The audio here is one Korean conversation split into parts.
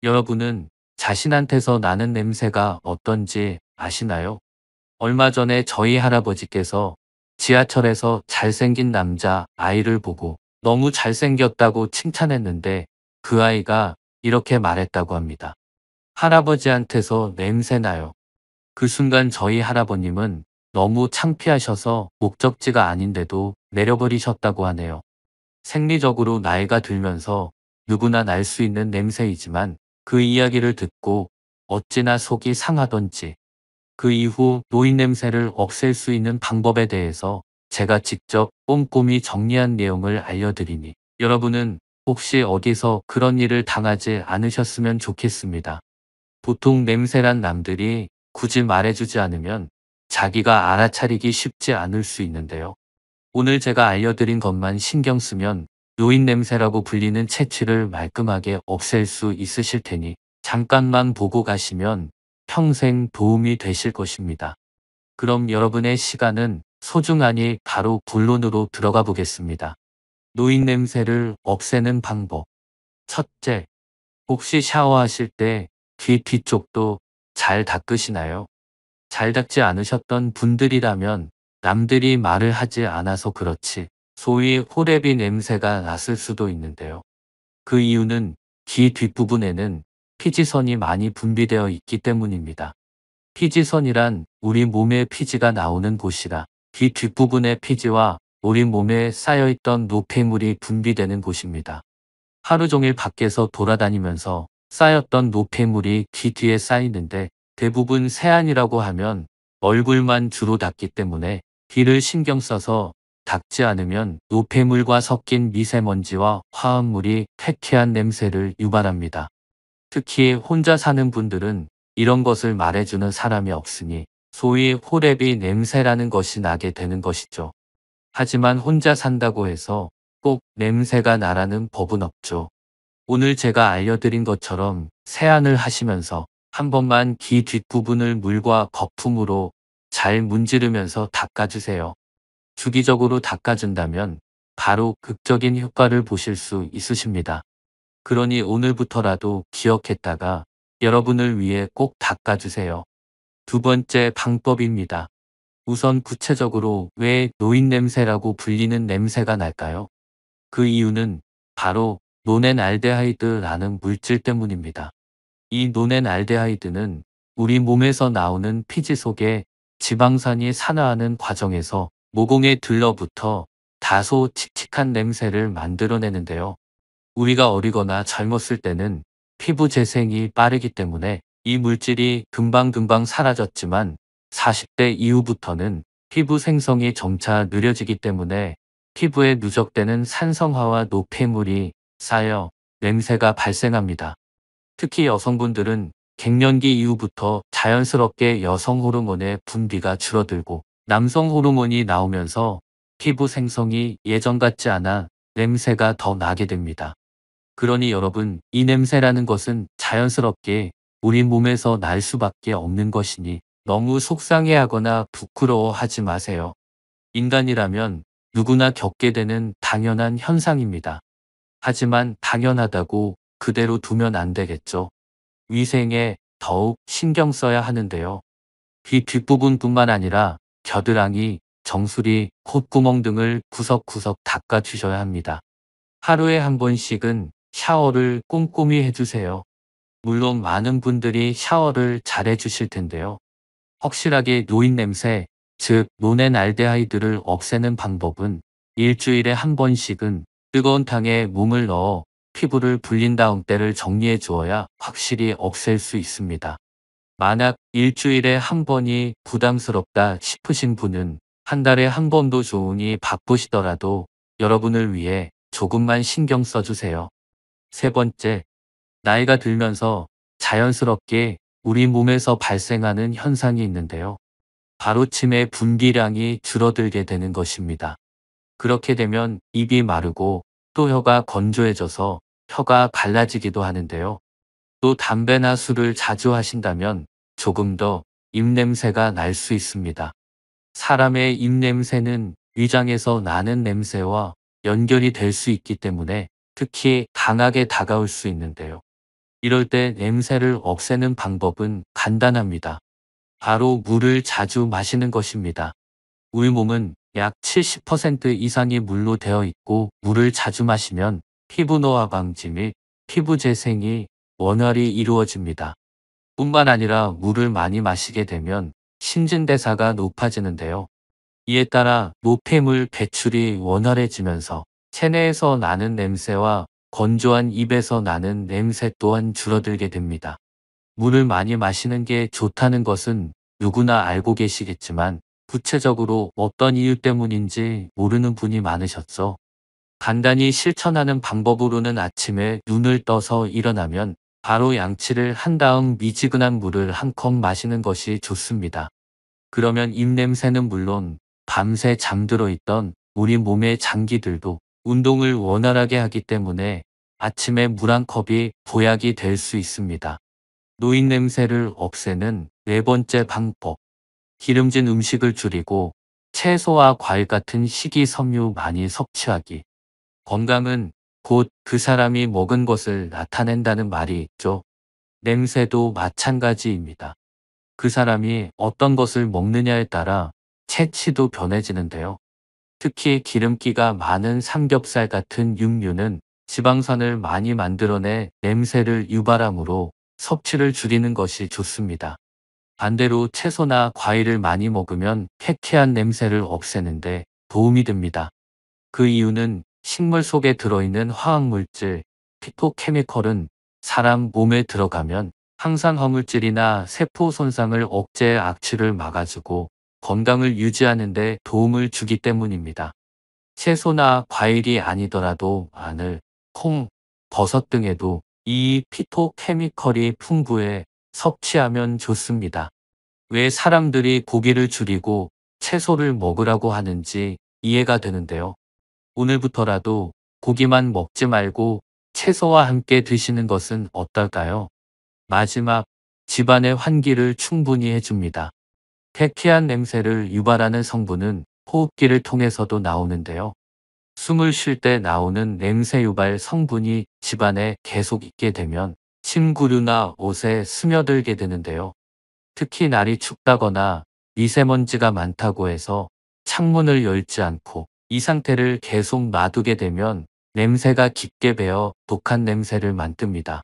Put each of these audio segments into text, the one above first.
여러분은 자신한테서 나는 냄새가 어떤지 아시나요? 얼마 전에 저희 할아버지께서 지하철에서 잘생긴 남자 아이를 보고 너무 잘생겼다고 칭찬했는데 그 아이가 이렇게 말했다고 합니다. 할아버지한테서 냄새 나요. 그 순간 저희 할아버님은 너무 창피하셔서 목적지가 아닌데도 내려버리셨다고 하네요. 생리적으로 나이가 들면서 누구나 날 수 있는 냄새이지만 그 이야기를 듣고 어찌나 속이 상하던지 그 이후 노인 냄새를 없앨 수 있는 방법에 대해서 제가 직접 꼼꼼히 정리한 내용을 알려드리니 여러분은 혹시 어디서 그런 일을 당하지 않으셨으면 좋겠습니다. 보통 냄새란 남들이 굳이 말해주지 않으면 자기가 알아차리기 쉽지 않을 수 있는데요. 오늘 제가 알려드린 것만 신경 쓰면 노인 냄새라고 불리는 채취를 말끔하게 없앨 수 있으실 테니 잠깐만 보고 가시면 평생 도움이 되실 것입니다. 그럼 여러분의 시간은 소중하니 바로 본론으로 들어가 보겠습니다. 노인 냄새를 없애는 방법. 첫째, 혹시 샤워하실 때 귀 뒤쪽도 잘 닦으시나요? 잘 닦지 않으셨던 분들이라면 남들이 말을 하지 않아서 그렇지 소위 호레비 냄새가 났을 수도 있는데요. 그 이유는 귀 뒷부분에는 피지선이 많이 분비되어 있기 때문입니다. 피지선이란 우리 몸의 피지가 나오는 곳이라 귀 뒷부분의 피지와 우리 몸에 쌓여있던 노폐물이 분비되는 곳입니다. 하루 종일 밖에서 돌아다니면서 쌓였던 노폐물이 귀 뒤에 쌓이는데 대부분 세안이라고 하면 얼굴만 주로 닦기 때문에 귀를 신경 써서 닦지 않으면 노폐물과 섞인 미세먼지와 화합물이 쾌쾌한 냄새를 유발합니다. 특히 혼자 사는 분들은 이런 것을 말해주는 사람이 없으니 소위 호레비 냄새라는 것이 나게 되는 것이죠. 하지만 혼자 산다고 해서 꼭 냄새가 나라는 법은 없죠. 오늘 제가 알려드린 것처럼 세안을 하시면서 한 번만 귀 뒷부분을 물과 거품으로 잘 문지르면서 닦아주세요. 주기적으로 닦아준다면 바로 극적인 효과를 보실 수 있으십니다. 그러니 오늘부터라도 기억했다가 여러분을 위해 꼭 닦아주세요. 두 번째 방법입니다. 우선 구체적으로 왜 노인 냄새라고 불리는 냄새가 날까요? 그 이유는 바로 노넨알데하이드라는 물질 때문입니다. 이 노넨알데하이드는 우리 몸에서 나오는 피지 속에 지방산이 산화하는 과정에서 모공에 들러붙어 다소 칙칙한 냄새를 만들어내는데요. 우리가 어리거나 젊었을 때는 피부 재생이 빠르기 때문에 이 물질이 금방금방 사라졌지만 40대 이후부터는 피부 생성이 점차 느려지기 때문에 피부에 누적되는 산성화와 노폐물이 쌓여 냄새가 발생합니다. 특히 여성분들은 갱년기 이후부터 자연스럽게 여성 호르몬의 분비가 줄어들고 남성 호르몬이 나오면서 피부 생성이 예전 같지 않아 냄새가 더 나게 됩니다. 그러니 여러분, 이 냄새라는 것은 자연스럽게 우리 몸에서 날 수밖에 없는 것이니 너무 속상해하거나 부끄러워하지 마세요. 인간이라면 누구나 겪게 되는 당연한 현상입니다. 하지만 당연하다고 그대로 두면 안 되겠죠. 위생에 더욱 신경 써야 하는데요. 귀 뒷부분뿐만 아니라 겨드랑이, 정수리, 콧구멍 등을 구석구석 닦아주셔야 합니다. 하루에 한 번씩은 샤워를 꼼꼼히 해주세요. 물론 많은 분들이 샤워를 잘 해주실 텐데요. 확실하게 노인 냄새, 즉 노넨알데하이드를 없애는 방법은 일주일에 한 번씩은 뜨거운 탕에 몸을 넣어 피부를 불린 다음 때를 정리해 주어야 확실히 없앨 수 있습니다. 만약 일주일에 한 번이 부담스럽다 싶으신 분은 한 달에 한 번도 좋으니 바쁘시더라도 여러분을 위해 조금만 신경 써주세요. 세 번째, 나이가 들면서 자연스럽게 우리 몸에서 발생하는 현상이 있는데요. 바로 침의 분비량이 줄어들게 되는 것입니다. 그렇게 되면 입이 마르고 또 혀가 건조해져서 혀가 갈라지기도 하는데요. 또 담배나 술을 자주 하신다면 조금 더 입냄새가 날 수 있습니다. 사람의 입냄새는 위장에서 나는 냄새와 연결이 될 수 있기 때문에 특히 강하게 다가올 수 있는데요. 이럴 때 냄새를 없애는 방법은 간단합니다. 바로 물을 자주 마시는 것입니다. 우리 몸은 약 70% 이상이 물로 되어 있고, 물을 자주 마시면 피부 노화 방지 및 피부 재생이 원활히 이루어집니다. 뿐만 아니라 물을 많이 마시게 되면 신진대사가 높아지는데요. 이에 따라 노폐물 배출이 원활해지면서 체내에서 나는 냄새와 건조한 입에서 나는 냄새 또한 줄어들게 됩니다. 물을 많이 마시는 게 좋다는 것은 누구나 알고 계시겠지만, 구체적으로 어떤 이유 때문인지 모르는 분이 많으셨죠. 간단히 실천하는 방법으로는 아침에 눈을 떠서 일어나면 바로 양치를 한 다음 미지근한 물을 한 컵 마시는 것이 좋습니다. 그러면 입냄새는 물론 밤새 잠들어 있던 우리 몸의 장기들도 운동을 원활하게 하기 때문에 아침에 물 한 컵이 보약이 될 수 있습니다. 노인냄새를 없애는 네 번째 방법. 기름진 음식을 줄이고 채소와 과일 같은 식이섬유 많이 섭취하기. 건강은 곧 그 사람이 먹은 것을 나타낸다는 말이 있죠. 냄새도 마찬가지입니다. 그 사람이 어떤 것을 먹느냐에 따라 체취도 변해지는데요. 특히 기름기가 많은 삼겹살 같은 육류는 지방산을 많이 만들어내 냄새를 유발하므로 섭취를 줄이는 것이 좋습니다. 반대로 채소나 과일을 많이 먹으면 쾌쾌한 냄새를 없애는데 도움이 됩니다. 그 이유는 식물 속에 들어있는 화학물질 피토케미컬은 사람 몸에 들어가면 항산 화물질이나 세포 손상을 억제해 악취를 막아주고 건강을 유지하는 데 도움을 주기 때문입니다. 채소나 과일이 아니더라도 마늘, 콩, 버섯 등에도 이 피토케미컬이 풍부해 섭취하면 좋습니다. 왜 사람들이 고기를 줄이고 채소를 먹으라고 하는지 이해가 되는데요. 오늘부터라도 고기만 먹지 말고 채소와 함께 드시는 것은 어떨까요? 마지막, 집안의 환기를 충분히 해줍니다. 쾌쾌한 냄새를 유발하는 성분은 호흡기를 통해서도 나오는데요. 숨을 쉴 때 나오는 냄새 유발 성분이 집안에 계속 있게 되면 침구류나 옷에 스며들게 되는데요. 특히 날이 춥다거나 미세먼지가 많다고 해서 창문을 열지 않고 이 상태를 계속 놔두게 되면 냄새가 깊게 배어 독한 냄새를 만듭니다.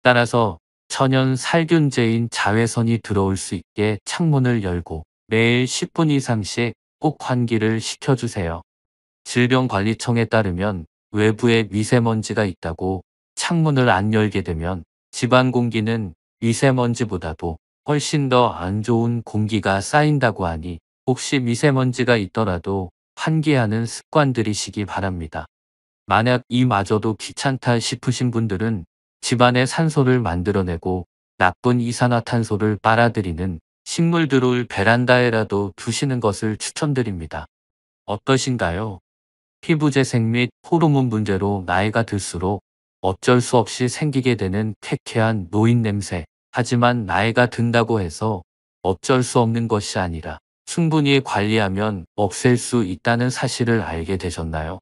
따라서 천연 살균제인 자외선이 들어올 수 있게 창문을 열고 매일 10분 이상씩 꼭 환기를 시켜주세요. 질병관리청에 따르면 외부에 미세먼지가 있다고 창문을 안 열게 되면 집안 공기는 미세먼지보다도 훨씬 더 안 좋은 공기가 쌓인다고 하니, 혹시 미세먼지가 있더라도 환기하는 습관 들이시기 바랍니다. 만약 이마저도 귀찮다 싶으신 분들은 집안에 산소를 만들어내고 나쁜 이산화탄소를 빨아들이는 식물들을 베란다에라도 두시는 것을 추천드립니다. 어떠신가요? 피부 재생 및 호르몬 문제로 나이가 들수록 어쩔 수 없이 생기게 되는 쾌쾌한 노인 냄새. 하지만 나이가 든다고 해서 어쩔 수 없는 것이 아니라 충분히 관리하면 없앨 수 있다는 사실을 알게 되셨나요?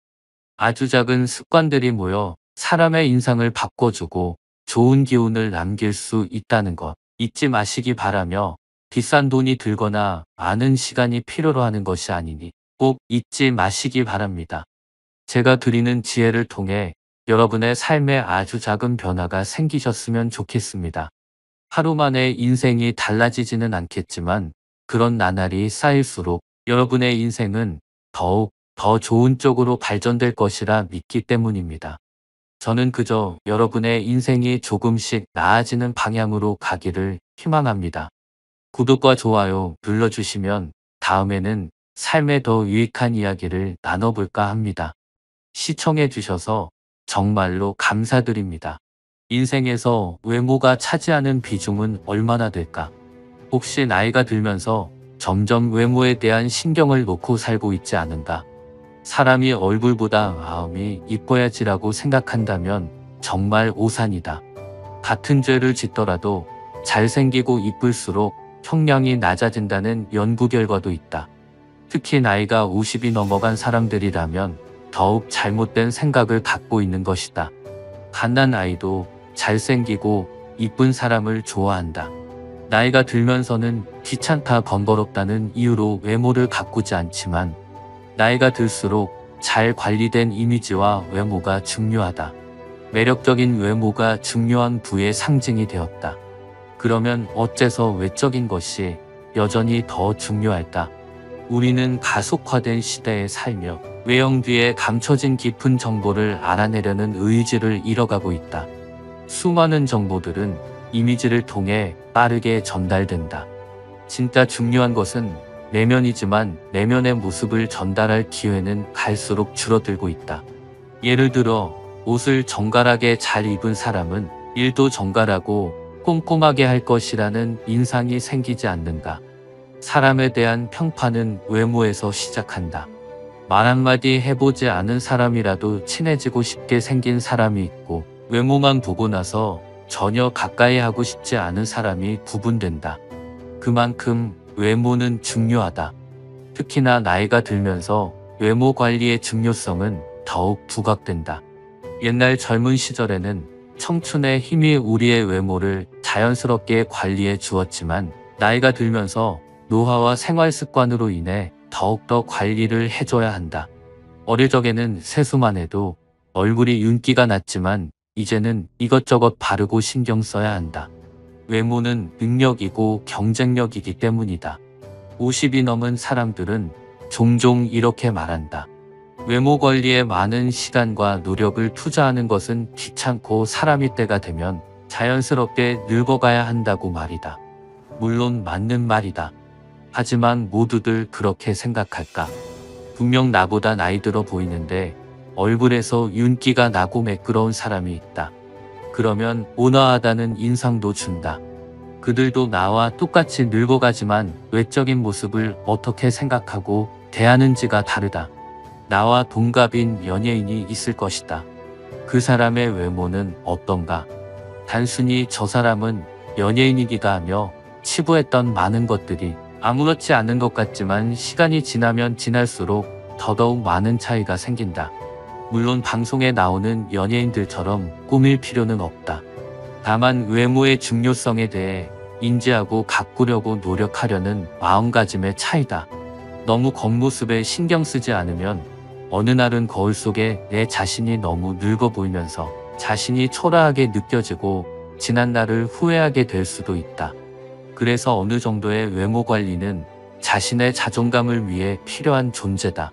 아주 작은 습관들이 모여 사람의 인상을 바꿔주고 좋은 기운을 남길 수 있다는 것 잊지 마시기 바라며, 비싼 돈이 들거나 많은 시간이 필요로 하는 것이 아니니 꼭 잊지 마시기 바랍니다. 제가 드리는 지혜를 통해 여러분의 삶에 아주 작은 변화가 생기셨으면 좋겠습니다. 하루 만에 인생이 달라지지는 않겠지만, 그런 나날이 쌓일수록 여러분의 인생은 더욱 더 좋은 쪽으로 발전될 것이라 믿기 때문입니다. 저는 그저 여러분의 인생이 조금씩 나아지는 방향으로 가기를 희망합니다. 구독과 좋아요 눌러주시면 다음에는 삶에 더 유익한 이야기를 나눠볼까 합니다. 시청해주셔서 정말로 감사드립니다. 인생에서 외모가 차지하는 비중은 얼마나 될까? 혹시 나이가 들면서 점점 외모에 대한 신경을 놓고 살고 있지 않은가? 사람이 얼굴보다 마음이 이뻐야지라고 생각한다면 정말 오산이다. 같은 죄를 짓더라도 잘생기고 이쁠수록 형량이 낮아진다는 연구 결과도 있다. 특히 나이가 50이 넘어간 사람들이라면 더욱 잘못된 생각을 갖고 있는 것이다. 갓난 아이도 잘생기고 이쁜 사람을 좋아한다. 나이가 들면서는 귀찮다 번거롭다는 이유로 외모를 가꾸지 않지만 나이가 들수록 잘 관리된 이미지와 외모가 중요하다. 매력적인 외모가 중요한 부의 상징이 되었다. 그러면 어째서 외적인 것이 여전히 더 중요할까? 우리는 가속화된 시대에 살며 외형 뒤에 감춰진 깊은 정보를 알아내려는 의지를 잃어가고 있다. 수많은 정보들은 이미지를 통해 빠르게 전달된다. 진짜 중요한 것은 내면이지만 내면의 모습을 전달할 기회는 갈수록 줄어들고 있다. 예를 들어 옷을 정갈하게 잘 입은 사람은 일도 정갈하고 꼼꼼하게 할 것이라는 인상이 생기지 않는가. 사람에 대한 평판은 외모에서 시작한다. 말 한마디 해보지 않은 사람이라도 친해지고 싶게 생긴 사람이 있고 외모만 보고 나서 전혀 가까이 하고 싶지 않은 사람이 구분된다. 그만큼 외모는 중요하다. 특히나 나이가 들면서 외모 관리의 중요성은 더욱 부각된다. 옛날 젊은 시절에는 청춘의 힘이 우리의 외모를 자연스럽게 관리해 주었지만 나이가 들면서 노화와 생활 습관으로 인해 더욱더 관리를 해줘야 한다. 어릴 적에는 세수만 해도 얼굴이 윤기가 났지만 이제는 이것저것 바르고 신경 써야 한다. 외모는 능력이고 경쟁력이기 때문이다. 50이 넘은 사람들은 종종 이렇게 말한다. 외모 관리에 많은 시간과 노력을 투자하는 것은 귀찮고 사람이 때가 되면 자연스럽게 늙어가야 한다고 말이다. 물론 맞는 말이다. 하지만 모두들 그렇게 생각할까? 분명 나보다 나이 들어 보이는데 얼굴에서 윤기가 나고 매끄러운 사람이 있다. 그러면 온화하다는 인상도 준다. 그들도 나와 똑같이 늙어가지만 외적인 모습을 어떻게 생각하고 대하는지가 다르다. 나와 동갑인 연예인이 있을 것이다. 그 사람의 외모는 어떤가? 단순히 저 사람은 연예인이기가 하며 치부했던 많은 것들이 아무렇지 않은 것 같지만 시간이 지나면 지날수록 더더욱 많은 차이가 생긴다. 물론 방송에 나오는 연예인들처럼 꾸밀 필요는 없다. 다만 외모의 중요성에 대해 인지하고 가꾸려고 노력하려는 마음가짐의 차이다. 너무 겉모습에 신경 쓰지 않으면 어느 날은 거울 속에 내 자신이 너무 늙어 보이면서 자신이 초라하게 느껴지고 지난 날을 후회하게 될 수도 있다. 그래서 어느 정도의 외모 관리는 자신의 자존감을 위해 필요한 존재다.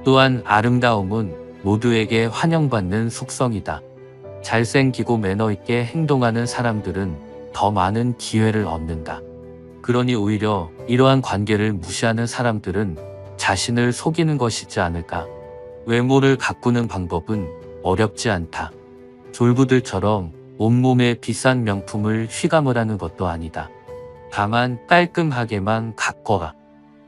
또한 아름다움은 모두에게 환영받는 속성이다. 잘생기고 매너있게 행동하는 사람들은 더 많은 기회를 얻는다. 그러니 오히려 이러한 관계를 무시하는 사람들은 자신을 속이는 것이지 않을까. 외모를 가꾸는 방법은 어렵지 않다. 졸부들처럼 온몸에 비싼 명품을 휘감으라는 것도 아니다. 다만 깔끔하게만 가꿔라.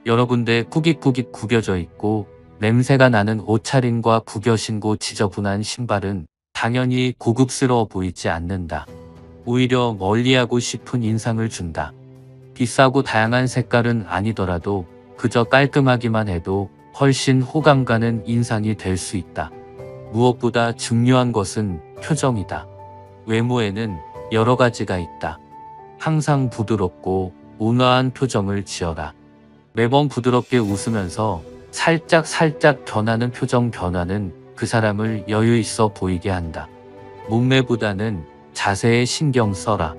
여러 군데 꾸깃꾸깃 구겨져 있고 냄새가 나는 옷차림과 구겨 신고 지저분한 신발은 당연히 고급스러워 보이지 않는다. 오히려 멀리하고 싶은 인상을 준다. 비싸고 다양한 색깔은 아니더라도 그저 깔끔하기만 해도 훨씬 호감 가는 인상이 될 수 있다. 무엇보다 중요한 것은 표정이다. 외모에는 여러 가지가 있다. 항상 부드럽고 온화한 표정을 지어라. 매번 부드럽게 웃으면서 살짝 변하는 표정 변화는 그 사람을 여유 있어 보이게 한다. 몸매보다는 자세에 신경 써라.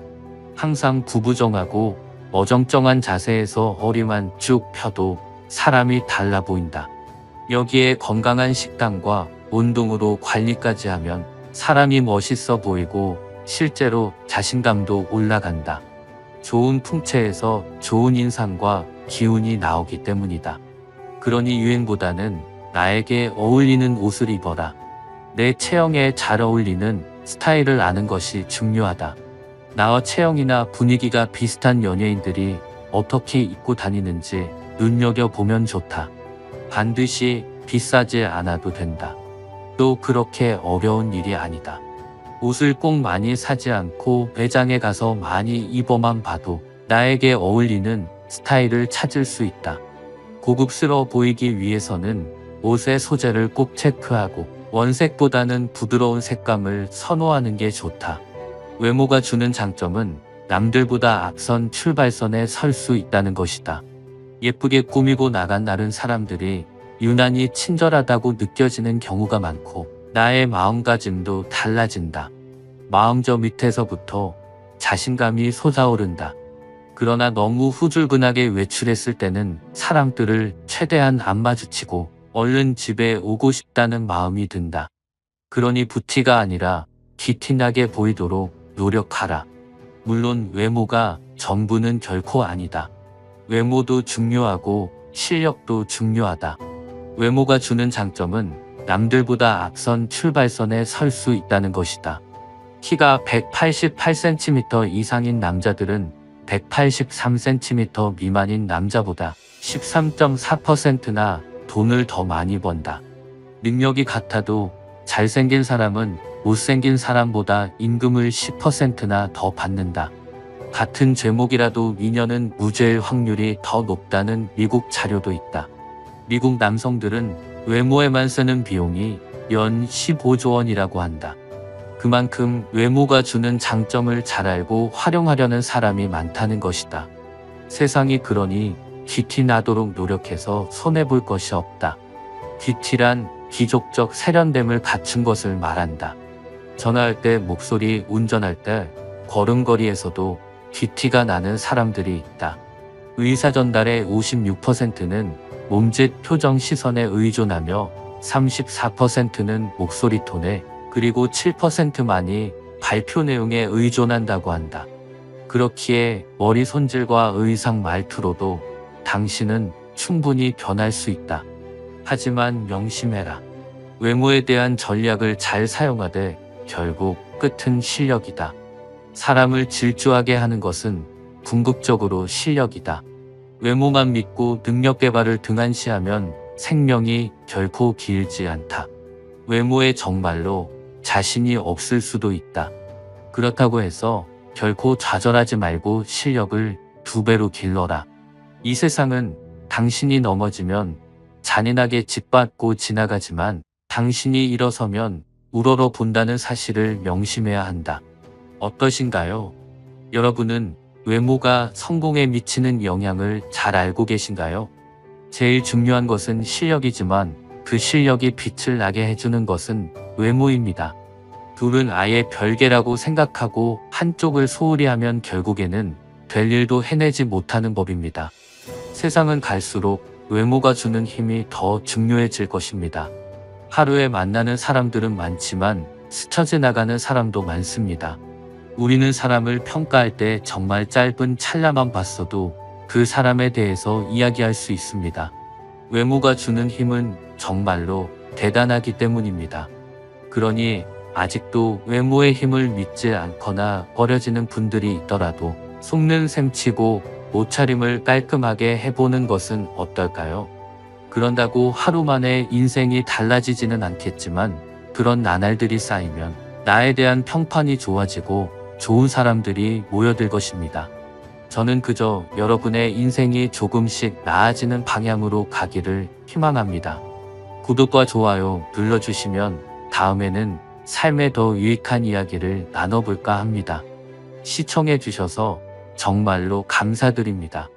항상 구부정하고 어정쩡한 자세에서 허리만 쭉 펴도 사람이 달라 보인다. 여기에 건강한 식단과 운동으로 관리까지 하면 사람이 멋있어 보이고 실제로 자신감도 올라간다. 좋은 풍채에서 좋은 인상과 기운이 나오기 때문이다. 그러니 유행보다는 나에게 어울리는 옷을 입어라. 내 체형에 잘 어울리는 스타일을 아는 것이 중요하다. 나와 체형이나 분위기가 비슷한 연예인들이 어떻게 입고 다니는지 눈여겨보면 좋다. 반드시 비싸지 않아도 된다. 또 그렇게 어려운 일이 아니다. 옷을 꼭 많이 사지 않고 매장에 가서 많이 입어만 봐도 나에게 어울리는 스타일을 찾을 수 있다. 고급스러워 보이기 위해서는 옷의 소재를 꼭 체크하고 원색보다는 부드러운 색감을 선호하는 게 좋다. 외모가 주는 장점은 남들보다 앞선 출발선에 설 수 있다는 것이다. 예쁘게 꾸미고 나간 다른 사람들이 유난히 친절하다고 느껴지는 경우가 많고 나의 마음가짐도 달라진다. 마음 저 밑에서부터 자신감이 솟아오른다. 그러나 너무 후줄근하게 외출했을 때는 사람들을 최대한 안 마주치고 얼른 집에 오고 싶다는 마음이 든다. 그러니 부티가 아니라 귀티나게 보이도록 노력하라. 물론 외모가 전부는 결코 아니다. 외모도 중요하고 실력도 중요하다. 외모가 주는 장점은 남들보다 앞선 출발선에 설 수 있다는 것이다. 키가 188cm 이상인 남자들은 183cm 미만인 남자보다 13.4%나 돈을 더 많이 번다. 능력이 같아도 잘생긴 사람은 못생긴 사람보다 임금을 10%나 더 받는다. 같은 제목이라도 미녀는 무죄일 확률이 더 높다는 미국 자료도 있다. 미국 남성들은 외모에만 쓰는 비용이 연 15조 원이라고 한다. 그만큼 외모가 주는 장점을 잘 알고 활용하려는 사람이 많다는 것이다. 세상이 그러니 귀티 나도록 노력해서 손해볼 것이 없다. 귀티란 귀족적 세련됨을 갖춘 것을 말한다. 전화할 때 목소리, 운전할 때, 걸음걸이에서도 귀티가 나는 사람들이 있다. 의사 전달의 56%는 몸짓, 표정, 시선에 의존하며 34%는 목소리 톤에 그리고 7%만이 발표 내용에 의존한다고 한다. 그렇기에 머리 손질과 의상 말투로도 당신은 충분히 변할 수 있다. 하지만 명심해라. 외모에 대한 전략을 잘 사용하되 결국 끝은 실력이다. 사람을 질주하게 하는 것은 궁극적으로 실력이다. 외모만 믿고 능력 개발을 등한시하면 생명이 결코 길지 않다. 외모에 정말로 자신이 없을 수도 있다. 그렇다고 해서 결코 좌절하지 말고 실력을 2배로 길러라. 이 세상은 당신이 넘어지면 잔인하게 짓밟고 지나가지만 당신이 일어서면 우러러 본다는 사실을 명심해야 한다. 어떠신가요? 여러분은 외모가 성공에 미치는 영향을 잘 알고 계신가요? 제일 중요한 것은 실력이지만 그 실력이 빛을 나게 해주는 것은 외모입니다. 둘은 아예 별개라고 생각하고 한쪽을 소홀히 하면 결국에는 될 일도 해내지 못하는 법입니다. 세상은 갈수록 외모가 주는 힘이 더 중요해질 것입니다. 하루에 만나는 사람들은 많지만 스쳐 지나가는 사람도 많습니다. 우리는 사람을 평가할 때 정말 짧은 찰나만 봤어도 그 사람에 대해서 이야기할 수 있습니다. 외모가 주는 힘은 정말로 대단하기 때문입니다. 그러니 아직도 외모의 힘을 믿지 않거나 버려지는 분들이 있더라도 속는 셈 치고 옷차림을 깔끔하게 해보는 것은 어떨까요? 그런다고 하루 만에 인생이 달라지지는 않겠지만 그런 나날들이 쌓이면 나에 대한 평판이 좋아지고 좋은 사람들이 모여들 것입니다. 저는 그저 여러분의 인생이 조금씩 나아지는 방향으로 가기를 희망합니다. 구독과 좋아요 눌러주시면 다음에는 삶에 더 유익한 이야기를 나눠볼까 합니다. 시청해주셔서 정말로 감사드립니다.